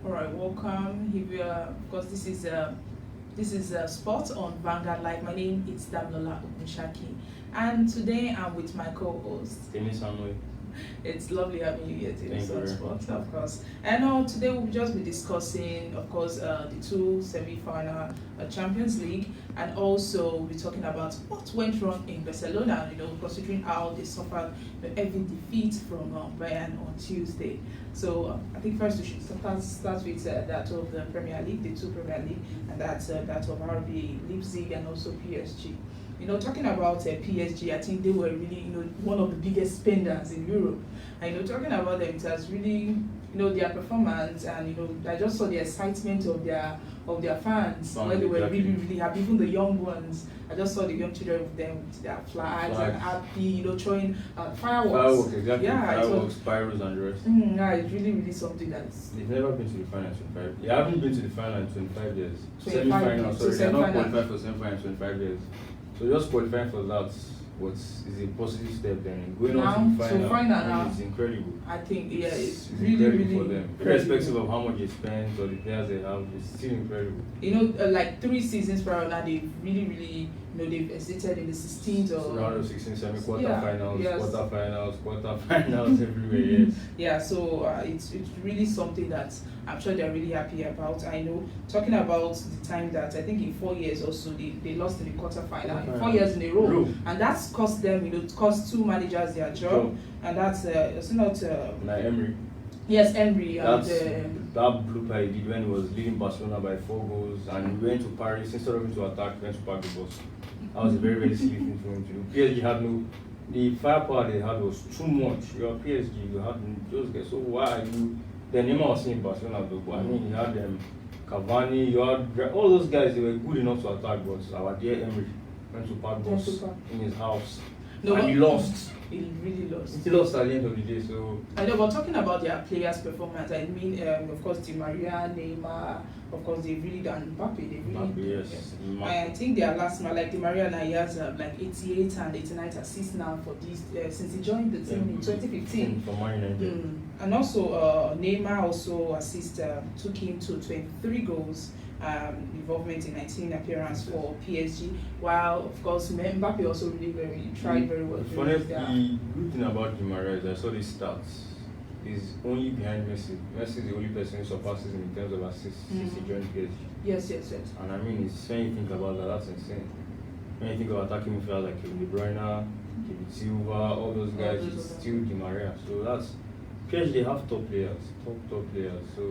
All right, welcome. If you of course, this is Sport on Vanguardlive. My name is Damlola Ogunshaki, and today I'm with my co-host. It's lovely having you here today, Sport, of course. And today we'll just be discussing, of course, the two semi-final Champions League, and also we'll be talking about what went wrong in Barcelona. Considering how they suffered the heavy defeat from Bayern on Tuesday. So I think first we should start with that of the Premier League, the two Premier League, and that's that of RB Leipzig and also PSG. Talking about PSG, I think they were really, one of the biggest spenders in Europe. And talking about them, it has really, their performance, and I just saw the excitement of their fans when they were really happy. Even the young ones, I just saw the young children with them with their flags and happy, throwing fireworks. Fireworks, exactly. Yeah, fireworks, pyros, and the rest. Yeah, it's really something that's. They've never been to the final in 25. They haven't been to the final in 25 years. 25 Semi-final, sorry, so they're not semi-final. qualified for semi-final in 25 years. So just qualifying for that is a positive step. Then going on to the final, now, it's incredible. I think It's really incredible for them. Irrespective of how much they spend or the players they have, it's still incredible. Like 3 seasons prior now, they've really, they've exited in the 16th or round of 16, quarterfinals, yes. quarterfinals everywhere. Yes. Yeah, so it's really something that I'm sure they're really happy about. I know, talking about the time that I think in 4 years or so they lost in the quarterfinal in 4 years in a row, and that's cost them, it cost 2 managers their job, and that's it's not Emery. Yes, Emery. That blooper he did when he was leading Barcelona by 4 goals, and he went to Paris instead of him to attack, went to park the bus. That was a very silly thing for him to do. PSG had the firepower they had was too much. You are PSG, you had those guys. So why are you? The Neymar was in Barcelona, though. But I mean, you had Cavani, you had all those guys. They were good enough to attack, but our dear Emery went to park bus in his house, and he lost. He really lost. He lost at the end of the day. So I know, but talking about their players' performance, I mean, of course, Di Maria, Neymar, of course, they really done Mbappe. They really, yes. I think their last match, like Di Maria, now he has like 88 and 89 assists now for this since he joined the team in 2015. For Man United. And also, Neymar also took him to 23 goals. Involvement in 19 appearances for PSG, while of course Mbappe also really tried very well. The good thing about Di Maria is I saw these stats. He's only behind Messi. Messi is the only person who surpasses him in terms of assists since he joined PSG. Yes. And I mean, when you think about that, that's insane. When you think of attacking midfield like Kevin De Bruyne, Kevin Silva, all those guys, it's still Di Maria. So that's PSG. They have top players. So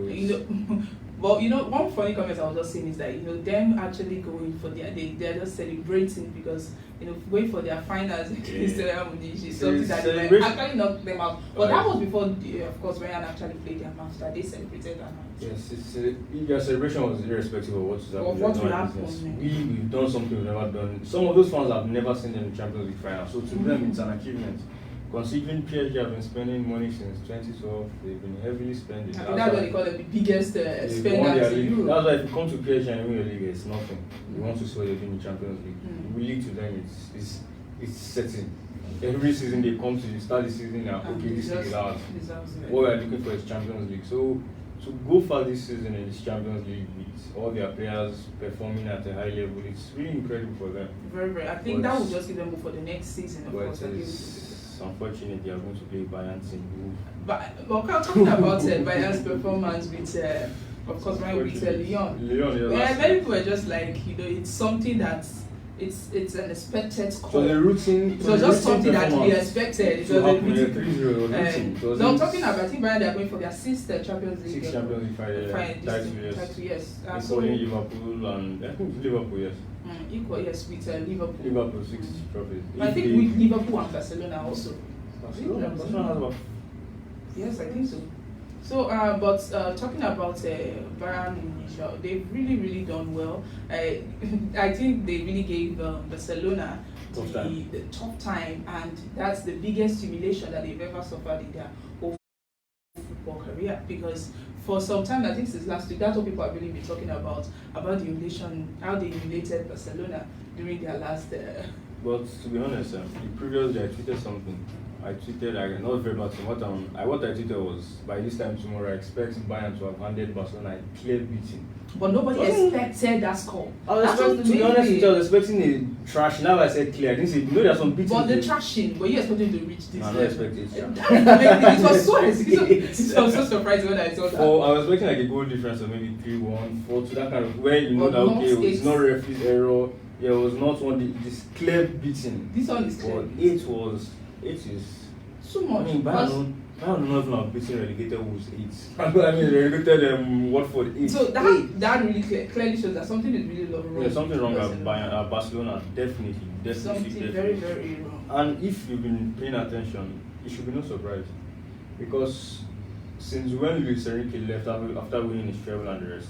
but one funny comment I was just saying is that them actually going for they're just celebrating because going for their finals against Real Munich is something that they actually knocked them out. But that was before of course Bayern actually played their match that they celebrated that match. Yes, their celebration was irrespective of what will happen. We've done something we've never done. Some of those fans have never seen them in Champions League final, so to them it's an achievement. Considering PSG have been spending money since 2012, they've been heavily spending. I think that's what they call them, the biggest spenders in Europe. That's why if you come to PSG and win the league, it's nothing. You want to see what they do in the Champions League. Really to them, it's certain. Every season they come to start the season now, okay, this is ours. What we are looking for is Champions League. So to go far this season in this Champions League with all their players performing at a high level, it's really incredible for them. Very. I think that will just give them hope for the next season. Of course, it's unfortunate they are going to play Bayern team. But talking about Bayern's performance with, of course, with Lyon. Many people were just like, it's something that it's an expected score. So the routine. It was just something that we expected. It was a routine. No, I'm talking about. I think Bayern they are going for their 6th Champions League. 6th Champions League title, yes. Including Liverpool and I think Liverpool, yes. Equal, yes, with Liverpool. Liverpool 6 trophies. I think with Liverpool and Barcelona also. Barcelona has about. Yes, I think so. So, but talking about Bayern Munich, they've really done well. I think they really gave Barcelona the tough time, and that's the biggest humiliation that they've ever suffered in their whole football career. Because for some time, I think since last week, that's what people have really been talking about the humiliation, how they humiliated Barcelona during their last But to be honest, the previous day I tweeted something. I tweeted, not verbatim, what I tweeted was, by this time tomorrow, I expect Bayern to have handed Barcelona a clear beating. But nobody expected that score. To be honest, I was expecting a trash. Now I said clear. I didn't say, there's some beating. But the trashing, were you expecting to reach this? No, I'm not expecting it. It was so it was so surprising when I saw that. I was expecting like a goal difference of maybe 3-1, 4-2, that kind of, where you know that, okay, it's not referee's error. Yeah, it was not this clear beating. This one is clear. It is too much. I mean, Bayern don't know if beating relegated Wolves 8. I mean, relegated Watford 8. So that really clearly shows that something is really wrong. Yeah, something wrong at Barcelona. Definitely. Something very, very wrong. And if you've been paying attention, it should be no surprise, because since when Luis Enrique left after winning his treble and the rest,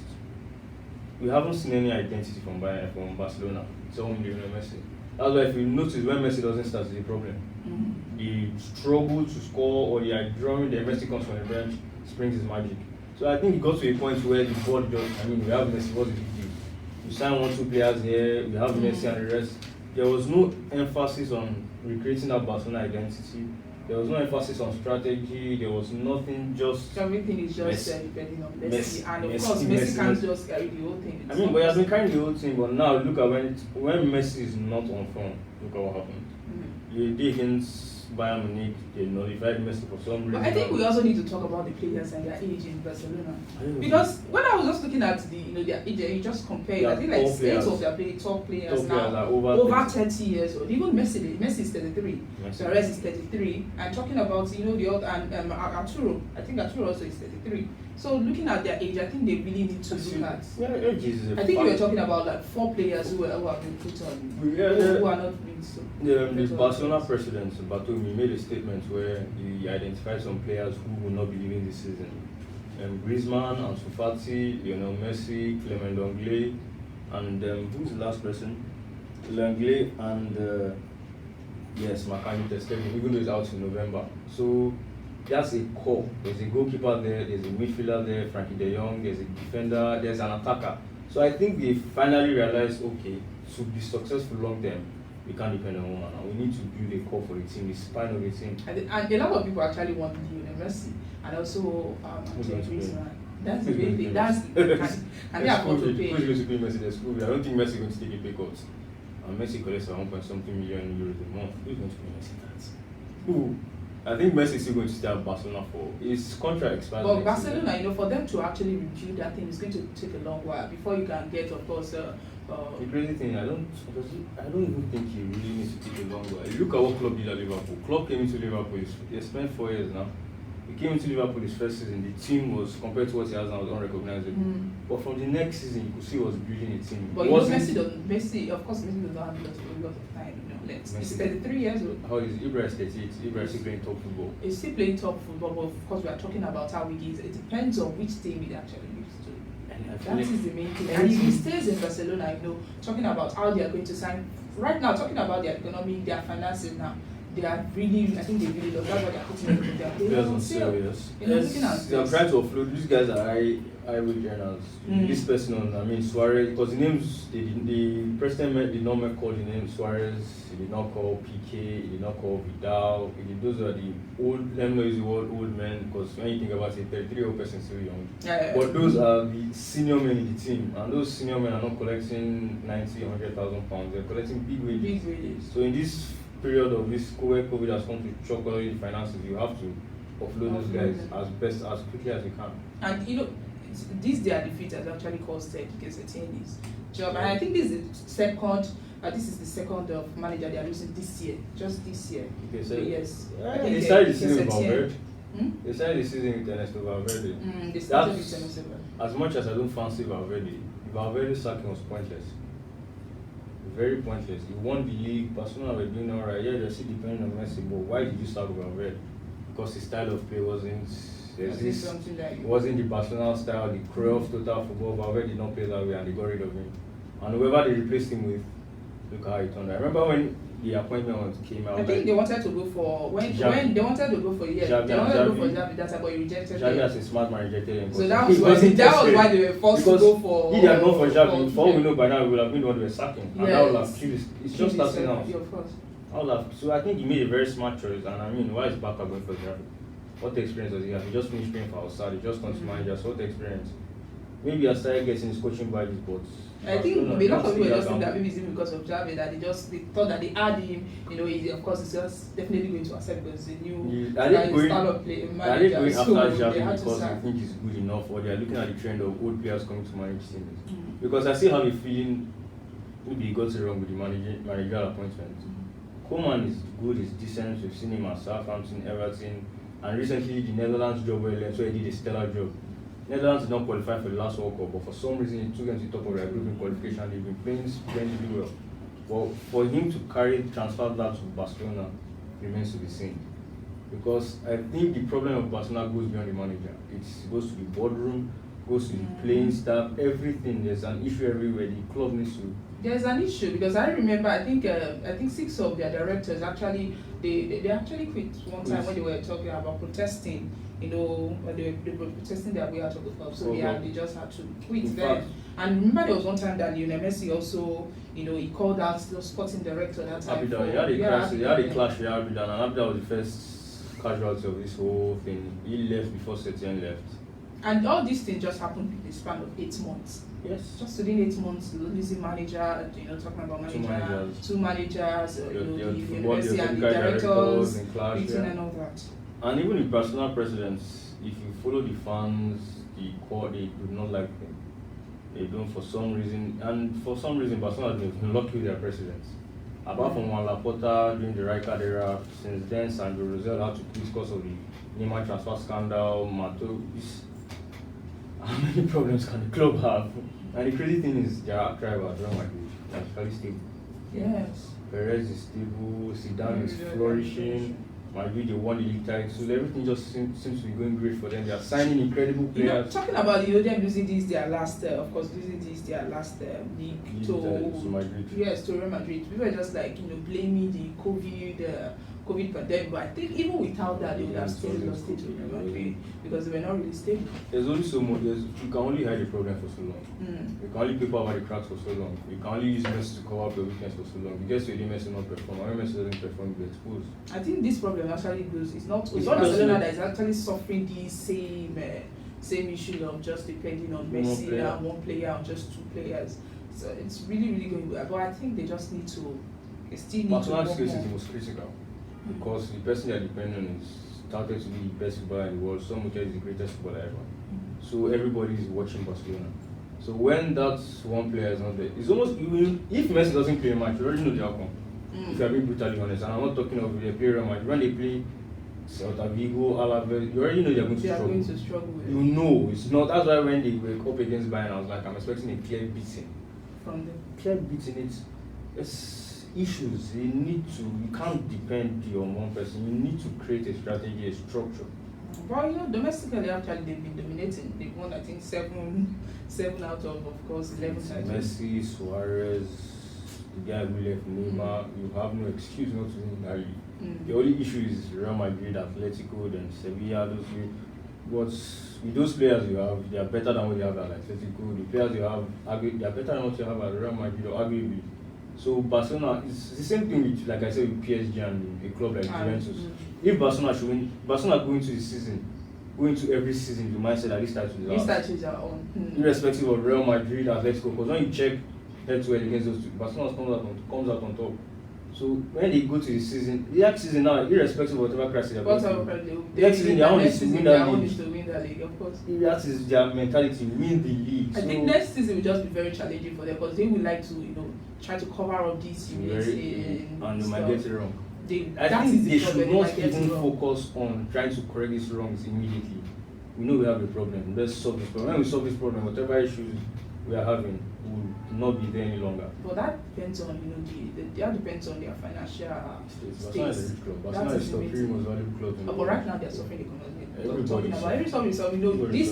we haven't seen any identity from Barcelona. It's only Lionel Messi. That's why if you notice, when Messi doesn't start, it's a problem. Mm-hmm. The struggle to score, or the drawing, the Messi comes from the bench, springs his magic. So I think it got to a point where the board just, we have Messi, what's the big deal? We sign 1-2 players here, we have Messi and the rest. There was no emphasis on recreating that Barcelona identity. There was no emphasis on strategy. There was nothing. Just everything is just depending on Messi, and of course Messi can't just carry the whole thing. But he has been carrying the whole thing. But now look at when Messi is not on form. Look at what happened. You did against Bayern Munich. They notified Messi for some reason. But I think we also need to talk about the players and their age in Barcelona, because when I was just looking at their age, you just compare. I think like 8 of their top players now are over 30 years old. Even Messi is 33. Suarez is 33. And talking about the other and Arturo, I think Arturo also is 33. So looking at their age, I think they really need to look at. Age is I think we were talking about like 4 players who have been put on, who are not being so. The Barcelona president Bartomeu made a statement where he identified some players who will not be leaving this season. Griezmann, Ansu Fati, Lionel Messi, Clement Lenglet, and who's the last person? Lenglet and yes, Marc-Andre ter Stegen, even though he's out in November. So that's a core. There's a goalkeeper there, there's a midfielder there, Frankie de Jong, there's a defender, there's an attacker. So I think they finally realized, okay, to be successful long term, we can't depend on one another. We need to build a core for the team, the spine of the team. And a lot of people actually want Lionel Messi and also Griezmann. That's the main thing. And they are going to pay. Who's going to pay Messi? There's school. I don't think Messi is going to take a pay cut. And Messi collects 1.something million euros a month. Who's going to pay Messi that? Who? I think Messi is still going to stay at Barcelona for his contract expires. But Barcelona, for them to actually review that thing is going to take a long while before you can get, of course. The crazy thing, I don't even think he really needs to take a long while. Look at what club did at Liverpool. Club came into Liverpool. He spent 4 years now. He came into Liverpool his first season. The team was, compared to what he has now, was unrecognizable. But from the next season, you could see he was building a team. But Messi does not have a lot of time. He's 33 years old. How is Ibra is 38? Ibra is still playing top football. He's still playing top football, but of course we are talking about how he is. It depends on which team he actually lives to. That is the main thing. And if he stays in Barcelona, talking about how they are going to sign right now, talking about their economy, their finances now, they are really, I think they really love. That's what they are putting into their players on sale. Yes. They are trying to offload. These guys are high wage earners. This person Suarez, because the president did not call the name Suarez. He did not call Piqué. He did not call Vidal. Those are the old. Let me not use the word old men, because when you think about it, 33-year-old person is still young. But those are the senior men in the team, and those senior men are not collecting 90, 100,000 pounds. They're collecting big wages. So in this period of this COVID has come to choke all the finances, you have to offload those guys as quickly as you can. And this their defeat has actually cost Sétien his job. And I think this is the second. This is the second manager they are losing this year, just this year. Okay, so yes. They started the season with Valverde. They started the season with Ernesto Valverde. They started with Ernesto Valverde. As much as I don't fancy Valverde's sacking was pointless. Very pointless. He won the league. Barcelona were doing alright. Yeah, they're still depending on Messi. But why did you start with Valverde? Because his style of play wasn't the Barcelona style, the Cruyff total football. Valverde did not play that way, and they got rid of him. And whoever they replaced him with, look how he turned out. I remember when the appointment came out. I think they wanted to go for when they wanted to go for they wanted to go for Xavi, that's but he rejected Xavi as a smart man rejected him. So that was why they were forced to go for. He had gone for Xavi. For all we know by now, we would have been the one who was sacking. And that would have killed it's just starting out. Yeah, of course. So I think he made a very smart choice, and I mean, why is Barca going for Xavi? What experience does he have? He just finished playing for outside. He just comes to manager. So what experience? Maybe I started getting his coaching badges, but I think a lot of people just think that maybe it's because of Xavi that they thought that they had him. You know, of course, it's just definitely going to accept because they knew style of play manager. Are they going after Xavi because they think he's good enough, or they are looking at the trend of old players coming to manage teams? Because I still have a feeling maybe he got it wrong with the managerial appointment. Koeman is good, he's decent. We've seen him at Southampton, Everton, and recently the Netherlands job where he did a stellar job. Netherlands did not qualify for the last World Cup, but for some reason he took them to the top of their group in qualification. They've been playing splendidly well. But for him to transfer that to Barcelona remains to be seen. Because I think the problem of Barcelona goes beyond the manager. It goes to the boardroom, goes to the playing staff, everything. There's an issue everywhere. The club needs to. There's an issue because I remember I think 6 of their directors actually they actually quit one time when they were talking about protesting. You know, they were protesting their way out of the club, so they just had to quit then. And remember, there was one time that Lionel Messi also, you know, he called out the sporting director that time. Abidal, he had a clash with Abidal, and Abidal was the first casualty of this whole thing. He left before Sétien left. And all these things just happened in the span of 8 months. Yes. Just within 8 months, losing manager, you know, talking about manager, two managers, you know, the university and the directors, quitting and all that. And even the Barcelona presidents, if you follow the fans, they do not like them. They don't for some reason, and for some reason Barcelona has been lucky with their presidents. Apart from Juan Laporta during the Rijkaard era, since then Sandro Rosell had to quit because of the Neymar transfer scandal, how many problems can the club have? And the crazy thing is their driver, Real Madrid, is very stable. Yes. Perez is stable, Zidane is flourishing. Madrid, they won the league title, so everything just seems to be going great for them. They are signing incredible players. You know, talking about them losing this their last, of course, losing this their last league to Madrid. Yes, to Real Madrid. People are just like blaming the COVID pandemic, but I think even without that, they would have still lost it to Real Madrid because they were not really stable. There's only so much. You can only hide the problem for so long. You can only paper over the cracks for so long. You can only use Messi to cover up the weakness for so long. Because when Messi not perform, when Messi doesn't perform, you get exposed. I think this problem actually goes. It's not Barcelona that is actually suffering the same issue of just depending on Messi and one player or just 2 players. So it's really going well. But I think they just need to. Barcelona's case is the most critical. Because the person they are depending on is started to be the best footballer in the world. Some would say is the greatest footballer ever. So everybody is watching Barcelona. So when that one player is not there, it's almost if Messi doesn't play a match, you already know the outcome. If you are being brutally honest, and I'm not talking of they play a match. When they play Celta Vigo, Alaves, you already know they are going to struggle. You know it's not. That's why when they were up against Bayern, I was like, I'm expecting a clear beating. From them. Clear beating. It's issues. You can't depend on one person. You need to create a strategy, a structure. Well, you know, domestically actually they've been dominating. They've won I think 7 out of course 11 titles. Messi, Suarez, the guy who left Neymar. You have no excuse not to win that league. The only issue is Real Madrid, Atletico, then Sevilla. Those but with those players you have, they are better than what you have at Atletico. The players you have, they are better than what you have at Real Madrid or arguably. So Barcelona, it's the same thing with, like I said, with PSG and a club like Juventus. If Barcelona should win, Barcelona going to every season, the mindset that these titles are on. Irrespective of Real Madrid, Atletico, because when you check head-to-head against those two, Barcelona comes out on top. So when they go to the season, the next season now, irrespective of whatever crisis they're going through, the next season, their own is to win that league. Of course. That is their mentality, win the league. I think next season will just be very challenging for them because they would like to, try to cover up these and they might get it wrong. I think they should not even focus on trying to correct these wrongs immediately. We know we have a problem. Let's solve this problem. When we solve this problem, whatever issues we are having will not be there any longer. But that depends on that depends on their financial Barcelona is a rich club. Barcelona is the 3 most valuable club in the world. But right now they are suffering economically. Every this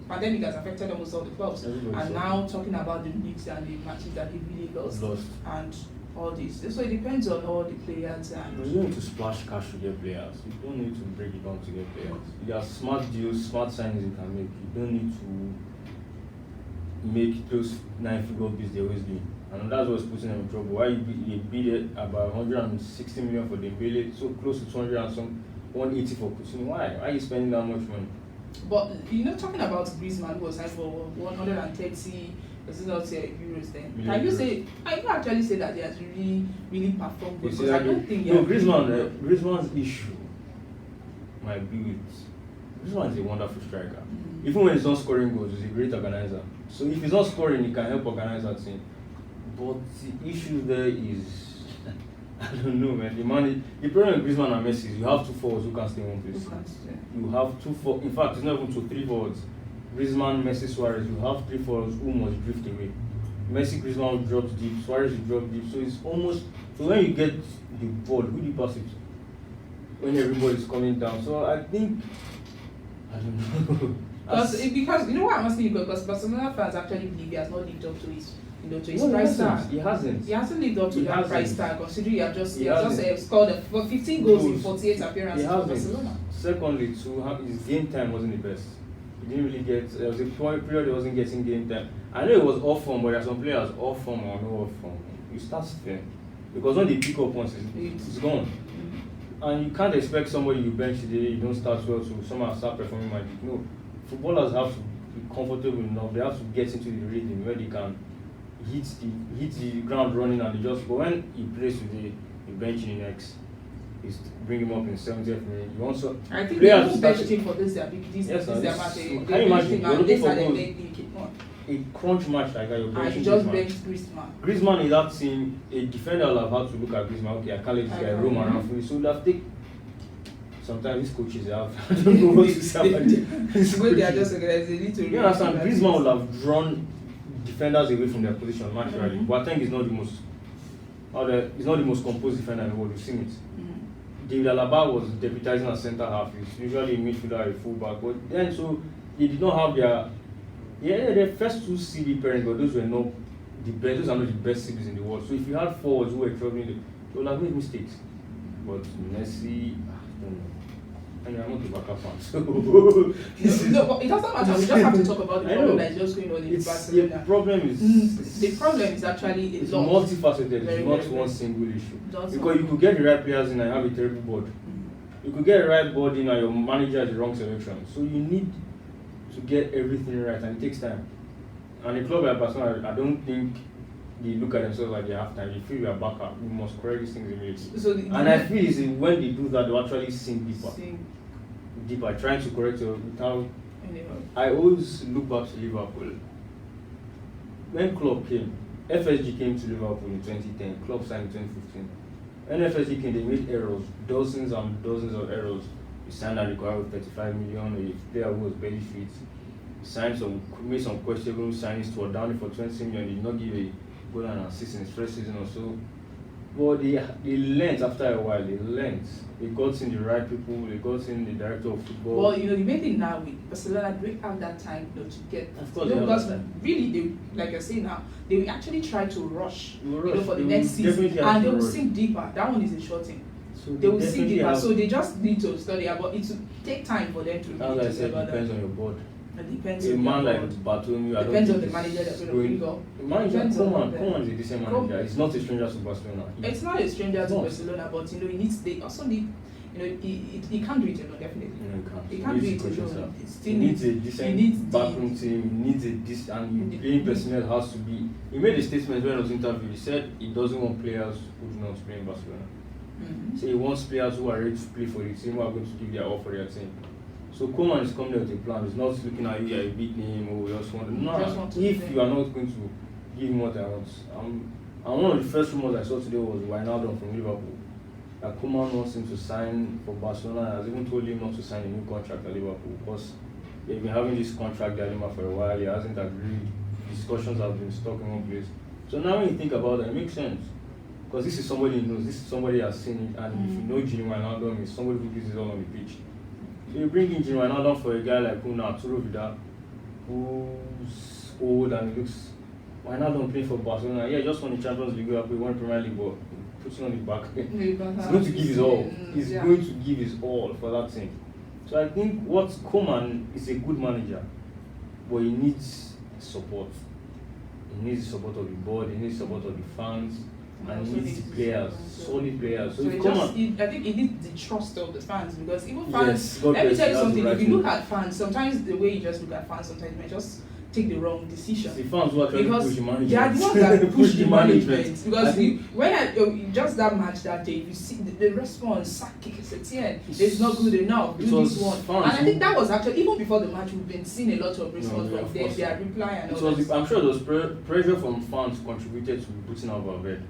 pandemic has affected almost all the clubs. And now talking about the leagues and the matches that they really lost. And all this. So it depends on all the players. And you don't need to splash cash to get players. You don't need to break it down to get players. There are smart deals, smart signings you can make. You don't need to make those 9-figure bids they always do. And that's what's putting them in trouble. Why they bid about 160 million for Dembele, so close to 200 and some 180 for Coutinho. Why? Why are you spending that much money? But talking about Griezmann, who was signed for 130 euros then. Can you actually say that he has really performed good? Because I don't think Griezmann's issue might be with Griezmann is a wonderful striker. Even when he's not scoring goals, he's a great organizer. So if he's not scoring, he can help organize that team. But the issue there is I don't know, man. The problem with Griezmann and Messi is you have two forwards who can stay in one place. You have in fact, it's not even 2, 3 forwards. Griezmann, Messi, Suarez. You have 3 forwards who must drift away. Messi, Griezmann drops deep. Suarez will drop deep. So it's almost when you get the ball, who do you pass it to? When everybody's coming down. So I think I don't know. because you know why I'm asking you, because Barcelona fans actually believe he has not lived up to his price tag. He hasn't. He hasn't lived up to that price tag, considering he has just scored 15 goals in 48 appearances for Barcelona. Secondly, his game time wasn't the best. He didn't really get. There was a period he wasn't getting game time. I know it was off form, but there are some players off form or no off form. You start fair because when they pick up once, it's gone. And you can't expect somebody you bench today, you don't start well, so somehow start performing magic. No, footballers have to be comfortable enough. They have to get into the rhythm where they can hit the ground running and they just. But when he plays today, you bench in the next. Is bring him up in 70th minute. You also. I think they don't bench him for this match. Can you imagine? You're looking for a crunch match like that. You're benching just bench Griezmann. Griezmann in that team, a defender will have had to look at Griezmann. Okay, I can't let this guy roam around for me. So that take. Sometimes these coaches have. I don't know what to say about this. They are just organized. They need to. You understand? Griezmann would have drawn defenders away from their position naturally. Boateng is not the most. He's not the most composed defender in the world. You've seen it. David Alaba was deputizing as centre half. He's usually a midfielder, a fullback. But then, so they did not have their first 2 CB parents, but those were not the best. Those are not the best CBs in the world. So if you had forwards who were troubling, they would have made mistakes. But Messi, I don't know. And I'm not a Barca fan, so but it doesn't matter. We just have to talk about the problem that is just going on in Barcelona. The problem is the problem is actually it's multifaceted. It's not one single issue. Because you could get the right players in and have a terrible board. You could get the right board in and your manager has the wrong selection. So you need to get everything right, and it takes time. And a club like Barcelona, I don't think they look at themselves like they have time. They feel we are back up. We must correct these things immediately. And I feel is when they do that, they actually sink deeper, trying to correct it without. I always look back to Liverpool. When Klopp came, FSG came to Liverpool in 2010. Klopp signed in 2015. When FSG came, they made errors, dozens and dozens of errors. We signed and required 35 million. A player who was barely fit. Made some questionable signings to Downey for 20 million. Did not give a goal and assist in his first season or so. But they learned after a while. They learned. They got in the right people. They got in the director of football. Well, the main thing now with Barcelona, they have that time to get. Of course, because really, they, like I say now, they will actually try to rush, for the next season, and they will sink deeper. That one is a short thing. So they will sink deeper. So they just need to study about it. To take time for them to. As I said, it depends on your board. It depends a on man like Bartomeu, depends on the manager that's going to bring up. Koeman is a decent manager. He's not a stranger to Barcelona. It's not a stranger to Barcelona, but they also need. He can't do it alone, definitely. No, he can't do it alone. He needs a decent backroom team. He needs and the playing personnel has to be. He made a statement when he was interviewed. He said he doesn't want players who do not play in Barcelona. So he wants players who are ready to play for the team, who are going to give their all for their team. So Koeman is coming with a plan. He's not looking at you as a big name or just want. No, if you are not going to give him what I want, and one of the first rumors I saw today was Wijnaldum from Liverpool. That Koeman wants him to sign for Barcelona. Has even told him not to sign a new contract at Liverpool because they've been having this contract dilemma for a while. He hasn't agreed. Discussions have been stuck in one place. So now when you think about it, it makes sense. Because this is somebody he knows. This is somebody who has seen it. And if you know Gini Wijnaldum, is somebody who gives it all on the pitch. So you bring in Gini Wijnaldum for a guy like Arturo Vidal, who's old and looks Wijnaldum playing for Barcelona. Yeah, just won the Champions League, we won the Premier League, but putting on his back. He's going to give his all. He's going to give his all for that team. So I think what Koeman is a good manager, but he needs support. He needs the support of the board, he needs the support of the fans, and he needs players, solid players. So I think he needs the trust of the fans, because even fans, let me tell you something, if you look at fans, sometimes the way you just look at fans, sometimes you might just take the wrong decision. The fans who actually push the management. They are the ones that push the management. Because when just that match that day, you see the response, Saki, Sétien, it's not good enough, do this one. And I think that was actually, even before the match, we've been seeing a lot of response from them, their reply and all that. I'm sure those pressure from fans contributed to putting out our bed.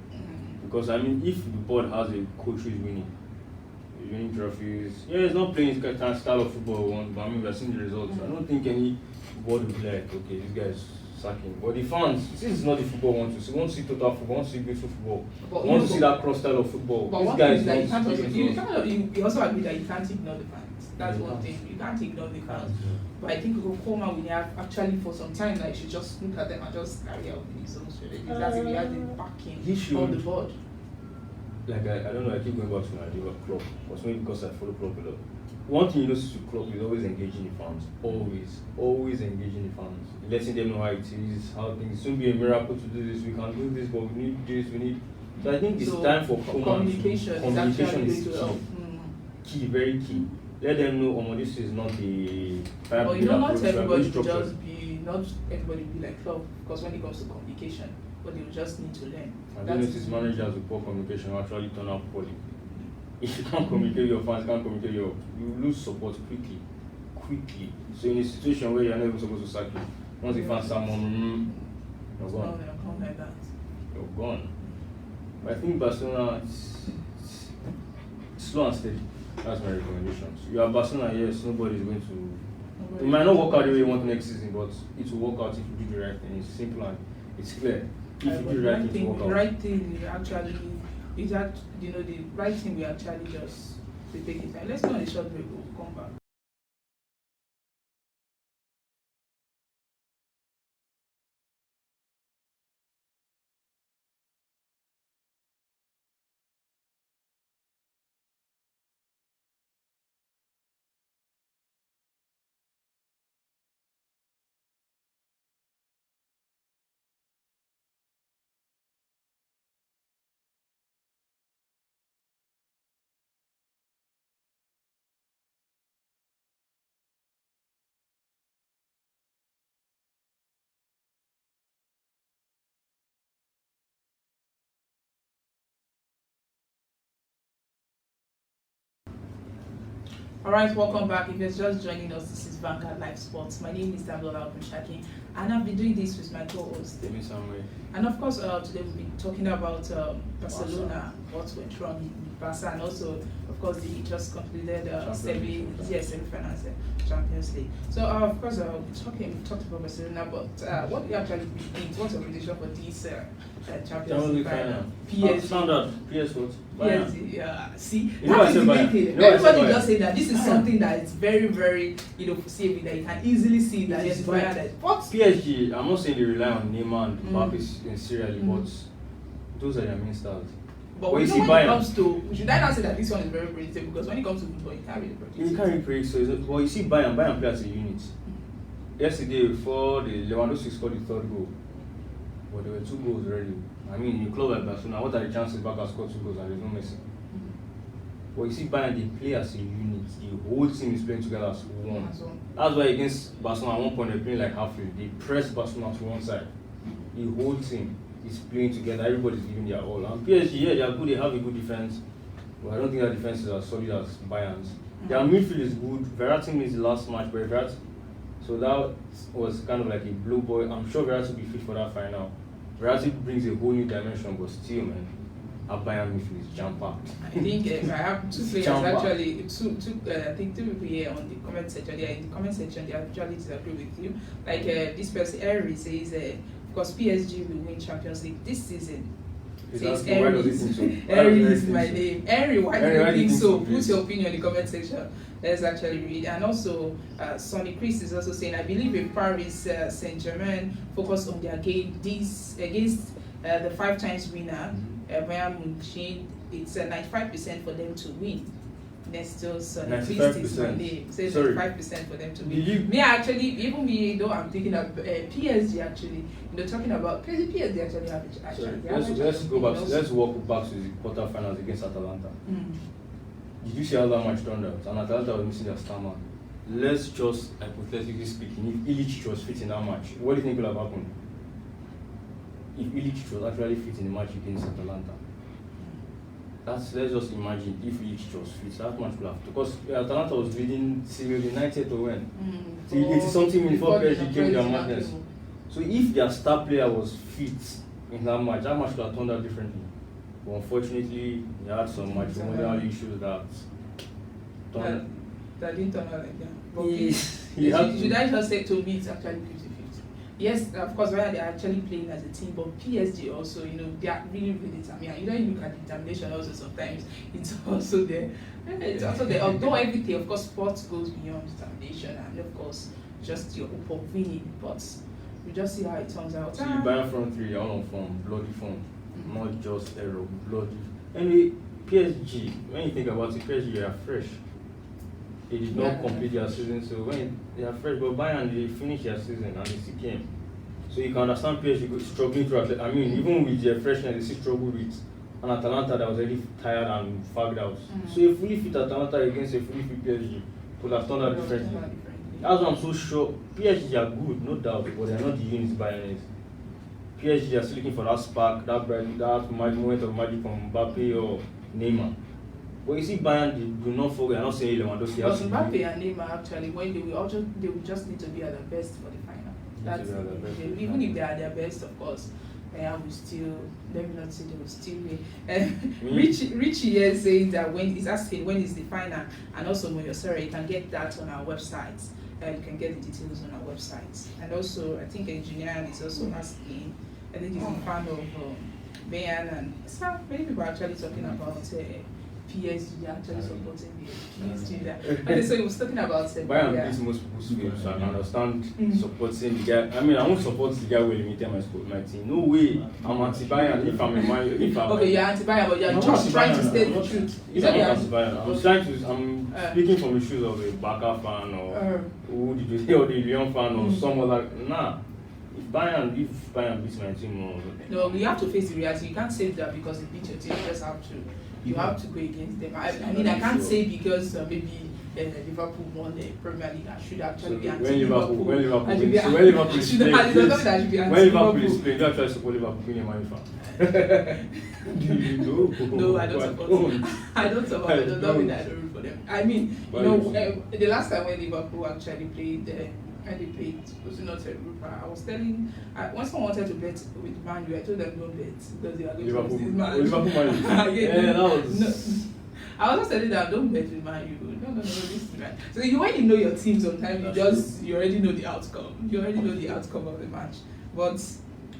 Because I mean, if the board has a coach who is winning trophies, yeah, he's not playing his kind of style of football, but I mean, we're seeing the results. I don't think any board will be like, okay, this guy is sacking. But the fans, since it's not the football we want to see, we want to see total football, we want to see beautiful football, we want to see that cross style of football. But this one guy thing is that not you also agree that you can't ignore the fans. That's one thing, you can't ignore the fans. But I think Koeman, we have actually for some time, like, should just look at them and just carry out his own strategy. That's if he has the backing on the board. Like, I don't know, I keep going back to my club, but maybe because I follow club a lot. One thing you notice to club is always engaging the fans. Always engaging the fans. Letting them know how it is, how things. It won't be a miracle to do this, we can do this, but we need this, we need. So I think it's time for communication. Communication is key, very key. Let them know, this is not the. But not everybody be like club, because when it comes to communication, but they will just need to learn. I don't notice managers with poor communication actually turn out poorly. If you can't communicate with your fans, you lose support quickly. So in a situation where you're not even supposed to sack you, once you find someone, you're gone. Like that. You're gone. But I think Barcelona, it's slow and steady. That's my recommendation. So you are Barcelona, yes, nobody is going to. It might not work out the way you want next season, but it will work out if you do the right thing. It's simple and it's clear. If you do the right thing, it will work out. The right thing actually is that, the right thing we actually just to take it time. Let's go on a short break, we'll come back. Alright, welcome back. If you're just joining us, this is Vanguard Live Sports. My name is Lionel Messi, and I've been doing this with my co-host. And of course, today we'll be talking about Barcelona, what went wrong with Barca, and also, of course, the just completed semi-finals Champions League. So, of course, we talked about Barcelona, but what do you actually think? What's your prediction for this Champions League final? PSG. PSG, see, that is the main thing. Everybody just say that this is something that is very, very, foreseeable, that you can easily see that it's PSG, I'm not saying they rely on Neymar and Mbappe sincerely, but those are their main stars. But when it comes to, should I not say that this one is very predictable? Because when it comes to football, you can't really predict. You can't really predict. So, well, you see Bayern play as a unit. Yesterday, before the Lewandowski scored the third goal, but there were 2 goals already. I mean, in a club like Barcelona, what are the chances Barca scored 2 goals and there's no Messi? But you see Bayern, they play as a unit. The whole team is playing together as one. That's why against Barcelona, at one point they're playing like half-field. They press Barcelona to one side. The whole team is playing together. Everybody's giving their all. And PSG, yeah, they are good. They have a good defense. But I don't think their defense is as solid as Bayern's. Their midfield is good. Verratti missed the last match, but Verratti. So that was kind of like a blue boy. I'm sure Verratti will be fit for that final. Verratti brings a whole new dimension, but still, man, our Bayern midfield is jam-packed. I think I have 2 players actually, I think 2 people here on the comment section. Yeah, in the comment section, they actually disagree with you. Like this person, Harry says, because PSG will win Champions League this season. Says Why does he think so? Henry is my name. Henry, why do you think so? Put please? your opinion in the comment section. Let's actually read. And also, Sonny Chris is also saying, I believe if Paris Saint-Germain focus on their game against the 5 times winner, Bayern Munich, it's 95% for them to win. Next still Sonny Chris is my name. Says 95% for them to win. Me actually, even me though I'm thinking of PSG actually. Talking about PSG actually have it. Let's go back. Let's walk back to the quarterfinals against Atalanta. Did you see how that match turned out? And Atalanta was missing their star man. Let's just hypothetically speaking, if Illich was fit in that match, what do you think would have happened? If Illich was actually fit in the match against Atalanta, let's just imagine if Illich was fit, that match would have, because Atalanta was leading Serie United to win. So 80 something minutes before PSG came their madness. So if their star player was fit in that match would have turned out differently. But unfortunately, they had some matrimonial issues that didn't turn out like that. But should I just say, to me it's actually 50-50. Yes, of course, right, they're actually playing as a team, but PSG also, they are really, really determined. You don't look at the determination also sometimes. It's also there. Although everything, of course, sports goes beyond determination and, of course, just your hope of winning. But we just see how it turns out. See, Bayern front 3 are all on form, bloody form. Not just error, bloody. Anyway, PSG, when you think about it, PSG are fresh. They did not complete their season, so when they are fresh, but Bayern, they finish their season and they still came. So you can understand PSG struggling through. I mean, even with their freshness, they still struggle with an Atalanta that was already tired and fagged out. So a fully fit Atalanta against a fully fit PSG could have turned out differently. That's why I'm so sure. PSG are good, no doubt, but they are not the units Bayern is. PSG are still looking for that spark, that moment of magic from Mbappe or Neymar. But you see, Bayern, they do not forget. I'm not saying Lewandowski has to. Mbappe and Neymar actually, when they will just need to be at their best for the final. That's even if they are their best, of course. Will still, let me not say they will still win. Richie here is saying that he's asking when is the final, and also Moyosera, you can get that on our website. You can get the details on our website. And also, I think Engineer is also asking. I think he's a fan of Bayern, and so many people are actually talking about PSG actually supporting the PSG. Okay, so he was talking about Bayern beats most people's games, so I can understand supporting the guy. I mean, I won't support the guy who limited my team. No way. I'm anti-Bayern if I'm a Man U. Okay, you're anti-Bayern, but you're just trying to state the truth. I'm anti-Bayern. I'm speaking from the shoes of a Barca fan or the Lyon fan or some other. Nah. If Bayern beats my team, no, you have to face the reality. You can't say that because it beat your team. You just have to. You have to go against them. I mean, I can't say because maybe Liverpool won the Premier League. I should actually be anti-Liverpool. When Liverpool is playing, you actually support Liverpool being a Man U fan. Do you know? No, I don't support. I don't support. I don't mean I don't root for them. I mean, the last time when Liverpool actually played. And they played, was not a group. I was telling, once someone wanted to bet with Man U, I told them don't bet because they are going to lose this match. Liverpool Man U. Yeah, that was. No, I was just telling them don't bet with Man U. No, this is right. So when you know your team, sometimes you already know the outcome. You already know the outcome of the match. But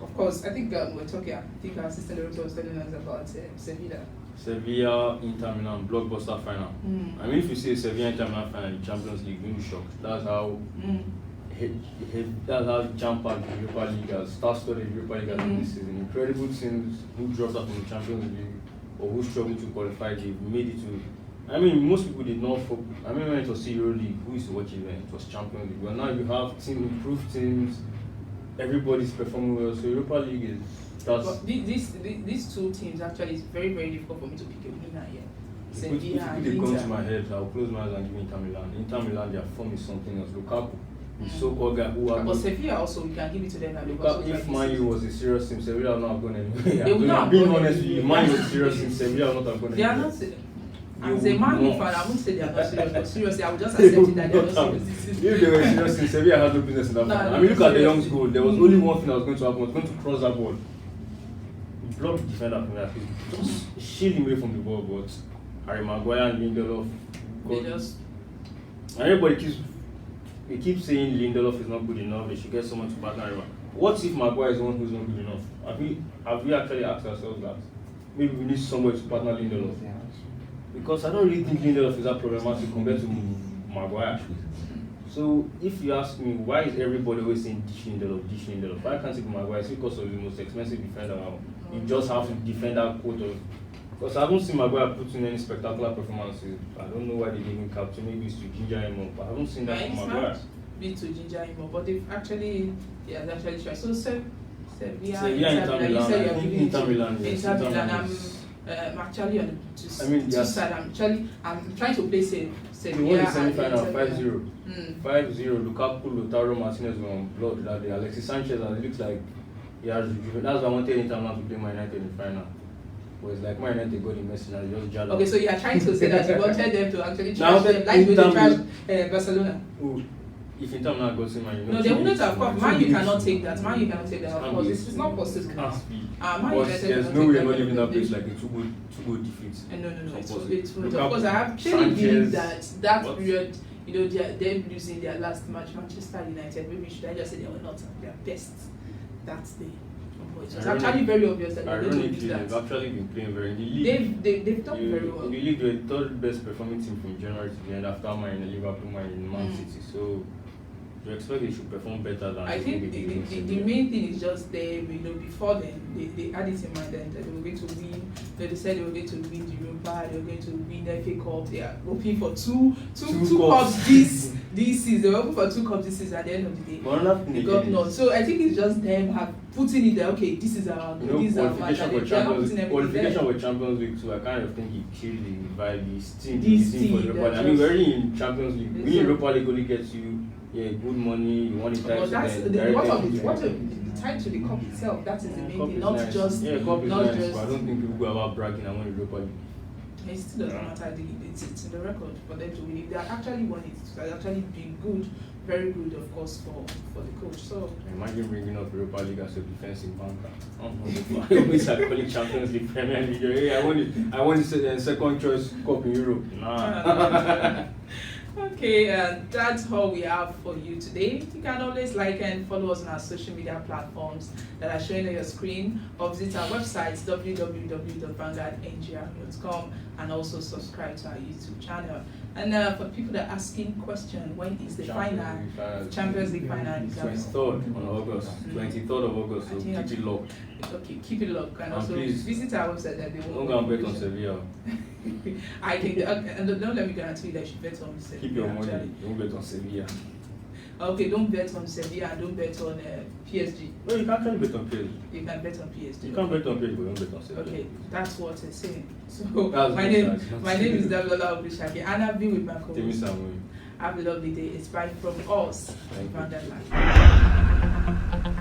of course, I think we're talking. I think our assistant director was telling us about Sevilla, Inter Milan, blockbuster final. I mean, if you see Sevilla, Inter Milan final in the Champions League, you'll be shocked. That's how. That's how jam-packed the Europa League has, star-studded Europa League has been this season. Incredible teams who dropped out from the Champions League or who struggled to qualify, they've made it to. I mean, most people did not focus. I mean, when it was Euro League, who used to watch it then? It was Champions League. But now you have improved teams, everybody's performing well. So Europa League is. But these two teams actually is very, very difficult for me to pick a winner here. Sevilla and Inter. If they come to my head, I'll close my eyes and give Inter Milan. Inter Milan, their form is something else. Lukaku. The so-called guy who but Sevilla also, we can give it to them. If Man U was a serious team, Sevilla would not have gone anywhere. Being honest with you, Man U was a serious team, Sevilla would not have gone anywhere. They are not. As a Man U fan, I won't say they are not serious, but seriously, I would just accept it that they are not serious. If they were serious team, Sevilla has no business in that final. I mean, look at the Young's goal. There was only one thing that was going to happen. Was going to cross that ball. He blocked the defender from that. Just shield him away from the ball, but Harry Maguire and Lindelof. Everybody keeps saying Lindelof is not good enough, they should get someone to partner him. What if Maguire is the one who's not good enough? Have we actually asked ourselves that? maybe we need somewhere to partner Lindelof. Because I don't really think Lindelof is that problematic compared to Maguire. So if you ask me, why is everybody always saying dish Lindelof? Why can't it be Maguire? It's because of the most expensive defender now. You just have to defend that quote of. Because I haven't seen Maguire put in any spectacular performances. I don't know why they gave him captain. Maybe it's to ginger him up. But I haven't seen that from Maguire. Be to ginger him up, but they've actually, actually tried. So Sevilla, Inter Milan. You said you're giving Inter Milan. Inter Milan. I'm actually on the two side. I'm trying to play Sevilla. They won the semi-final 5-0. 5-0. Lukaku, Lautaro Martinez were on blood that day. Alexis Sanchez, and it looks like he has rejuvenated. That's why I wanted Inter Milan to play Man United in the final. But it's like Man United got the Messi and just jalled. Okay, so you are trying to say that you wanted them to actually trash them, like when they trashed Barcelona. If Inter Milan goes in Man United, no, they wouldn't have come. Man, you cannot take that. Man, you cannot take that. Of course, it's not possible. There's no way not leaving that place like a two-goal defeat. No, it's of course, I have actually believe that period, them losing their last match, Manchester United, maybe should I just say they were not at their best that day. It's actually very obvious that they're going to lose that. They've actually been playing very in the league. They've done very well. In the league, they're the third best performing team from January to the end after Man Liverpool, Man City. So you expect they should perform better than. I think the main thing is just before then they had it in mind that they were going to win. They said they were going to win the Europa, they were going to win the FA Cup. They are hoping for two cups this season. They were hoping for 2 cups this season at the end of the day. They got none. So I think it's just them have putting it there. Okay, this is our goal. This is our match. Qualification for Champions League too. I kind of think it killed the vibe. This team for Europa. I mean, we're already in Champions League. Winning Europa League only gets you. Yeah, good money, you want it but that's what tied to the cup itself, that is the main thing, not nice. just cup is nice, but I don't think people go about bragging and winning Europa League. It still doesn't matter, it's in the record for them to win. If they actually won it, it has actually been good, very good of course for the coach. So imagine bringing up Europa League as a defensive banker. I always start calling Champions League, Premier League. Hey, I want the second choice cup in Europe. Nah. Okay, that's all we have for you today. You can always like and follow us on our social media platforms that are showing on your screen, or visit our website www.vanguardngr.com, and also subscribe to our YouTube channel. And for people that are asking questions, when is the Champions League final? 23rd on August. 23rd of August. So keep it locked. Okay, keep it locked, and also visit our website that they won't go and bet on Sevilla. I think don't let me guarantee that you should bet on Sevilla. Keep your money. Don't bet on Sevilla. Okay, don't bet on Sevilla and don't bet on PSG. No, you can actually bet on PSG. You can bet on PSG. You can bet on PSG, but don't bet on Sevilla. Okay, that's what it's saying. So my name is Lionel Messi, and I've been with my co-host. Have a lovely day. It's bye from us. Vanguardlive.